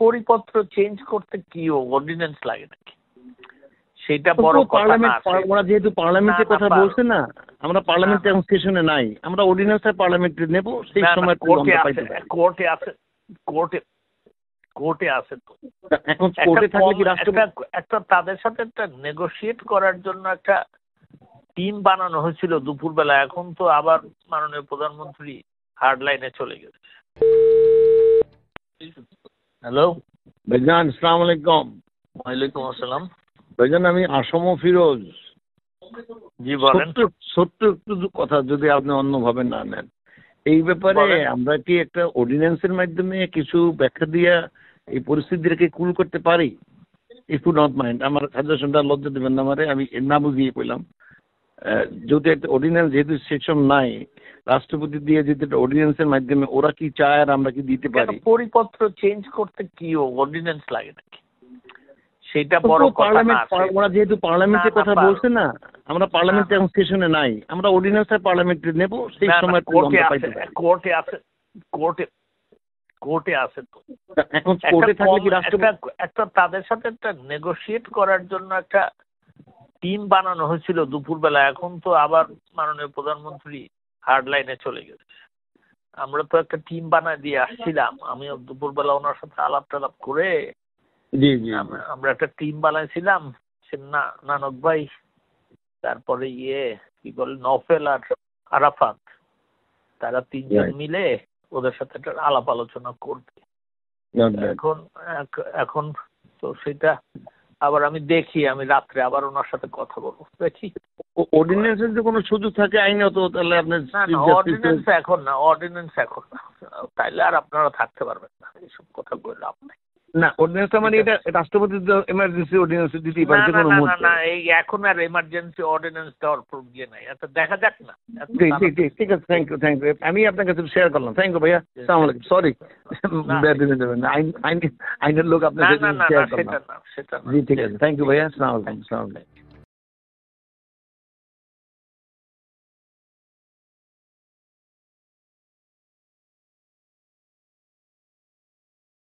পরিপত্র change করতে কি ordinance লাগে নাকি? সেটা বড় কথা না। ওরা যেহেতু পার্লামেন্টের কথা বলছে না, আমরা পার্লামেন্ট এখন সেশনে নাই, আমরা অর্ডিন্যান্সটা পার্লামেন্টে নেব, সেই সময় কোর্টে আছে কোর্টে আছে তো। এখন কোর্টে থাকলে কি একটা তাদের সাথে একটা নেগোশিয়েট করার জন্য একটা টিম বানানো হয়েছিল দুপুরবেলা। এখন তো আবার মাননীয় প্রধানমন্ত্রী হার্ড লাইনে চলে গেছে। হ্যালো ভাইজান, আসসালামু আলাইকুম। ওয়ালাইকুম আসসালাম। ভাইজান, আমি আসম ফিরোজ। জি বলেন। ছোট্ট একটু কথা যদি আপনি অন্যভাবে না নেন, এই ব্যাপারে আমরা কি একটা অর্ডিন্যান্সের মাধ্যমে কিছু ব্যাখ্যা দিয়ে এই পরিস্থিতিটাকে কুল করতে পারি? ইফ ইউ নট মাইন্ড, আমার সাজেশনটা লজ্জা দেবেন না আমারে, আমি না বুঝিয়ে কইলাম। যদি একটা অর্ডিন্যান্স, যেহেতু সেকশন নাই, রাষ্ট্রপতি দিয়ে যদি একটা অর্ডিন্যান্সের মাধ্যমে ওরা কি চায় আর আমরা কি দিতে পারি? পরিপত্র চেঞ্জ করতে কি অর্ডিন্যান্স লাগে নাকি? সেটা বড় কথা না। ওরা যেহেতু পার্লামেন্টের কথা বলছে না, আমরা পার্লামেন্টে এখন সেশনে নাই, আমরা অর্ডিন্যান্সটা পার্লামেন্টে নেব, সেই সময় কোর্টে আছে তো। এখন কোর্টে থাকলে কি একটা তাদের সাথে একটা নেগোশিয়েট করার জন্য একটা টিম বানানো হয়েছিল দুপুরবেলা। এখন তো আবার মাননীয় প্রধানমন্ত্রী হার্ড লাইনে চলে গেছে। আমরা তো একটা টিম বানায় দিয়ে আসছিলাম, আমিও দুপুরবেলা ওনার সাথে আলাপ টালাপ করে আমরা একটা টিম বানাইছিলাম। সে নানক ভাই, তারপরে কি বলে নফেল আর আরাফাত, তারা তিনজন মিলে ওদের সাথে একটা আলাপ আলোচনা করবে। এখন তো সেটা আবার আমি দেখি, আমি রাত্রে আবার ওনার সাথে কথা বলবো, দেখি। অর্ডিন্যান্সের যে কোনো সুযোগ থাকে আইনত, তাহলে আপনার অর্ডিন্যান্স এখন না, তাইলে আর আপনারা থাকতে পারবেন না। এইসব কথা বললে আপনি না, অর্ডিন্যান্সটা মানে এটা রাষ্ট্রপতি এমার্জেন্সি অর্ডিন্যান্স দিতেই পারে যে কোনো মুহূর্তে। না, এই এখন আর এমার্জেন্সি অর্ডিন্যান্স দেওয়ার প্রয়োজন নাই। আচ্ছা, দেখা যাক না। ঠিক আছে, থ্যাংক ইউ। আমি আপনার কাছে শেয়ার করলাম। থ্যাংক ইউ ভাইয়া, আসসালামু আলাইকুম। সরি, আইনের লোক আপনার সাথে শেয়ার করলাম। সেটা না। জি ঠিক আছে, থ্যাংক ইউ ভাইয়া, আসসালামু আলাইকুম।